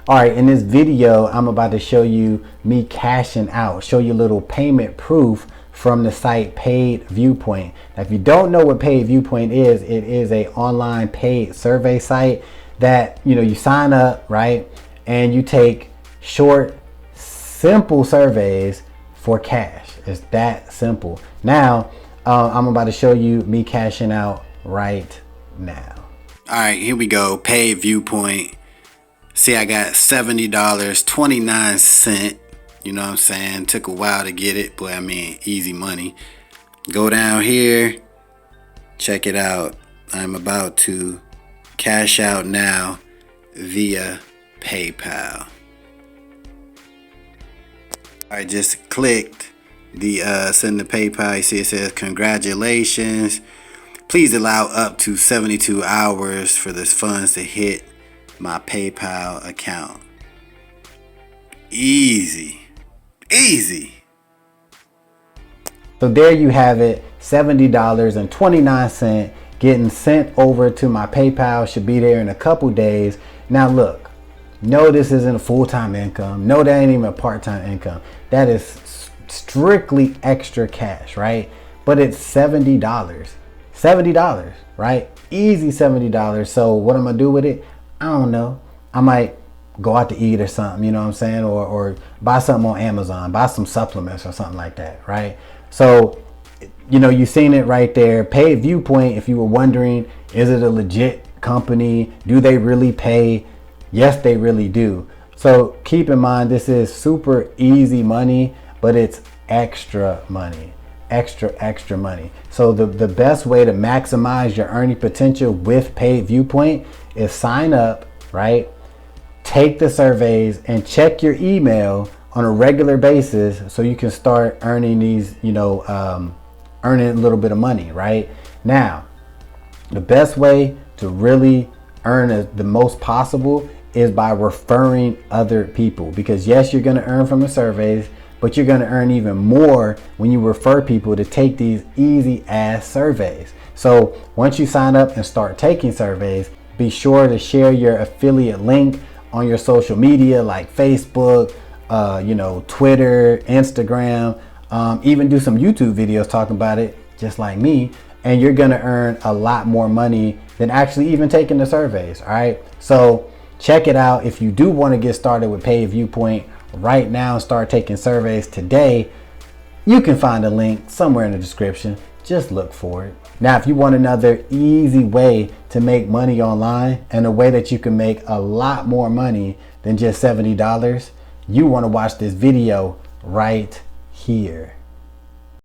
All right, in this video, I'm about to show you me cashing out, show you a little payment proof from the site Paid Viewpoint. Now, if you don't know what Paid Viewpoint is, it is a online paid survey site that, you sign up, right? And you take short, simple surveys for cash. It's that simple. Now, I'm about to show you me cashing out right now. All right, here we go. Paid Viewpoint. See, I got $70.29. You know what I'm saying? Took a while to get it, but I mean, easy money. Go down here. Check it out. I'm about to cash out now via PayPal. I just clicked the send the PayPal. You see it says congratulations. Please allow up to 72 hours for this funds to hit my PayPal account. Easy. So there you have it, $70.29 getting sent over to my PayPal. Should be there in a couple days. Now look, no, this isn't a full-time income. No, that ain't even a part-time income. That is strictly extra cash, right? But it's $70, right? Easy $70. So what I'm gonna do with it, I don't know. I might go out to eat or something, you know what I'm saying? Or buy something on Amazon, buy some supplements or something like that, right? So, you've seen it right there. Paid Viewpoint, if you were wondering, is it a legit company? Do they really pay? Yes, they really do. So keep in mind, this is super easy money, but it's extra money. Extra money. So the best way to maximize your earning potential with Paid Viewpoint is sign up, right? Take the surveys and check your email on a regular basis so you can start earning these, earning a little bit of money, right? Now, the best way to really earn the most possible is by referring other people, because yes, you're going to earn from the surveys, but you're going to earn even more when you refer people to take these easy ass surveys. So once you sign up and start taking surveys, be sure to share your affiliate link on your social media like Facebook, Twitter, Instagram, even do some YouTube videos talking about it, just like me, and you're gonna earn a lot more money than actually even taking the surveys. All right, so check it out. If you do want to get started with Paid Viewpoint right now and start taking surveys today, you can find a link somewhere in the description. Just look for it. Now, if you want another easy way to make money online and a way that you can make a lot more money than just $70, you want to watch this video right here.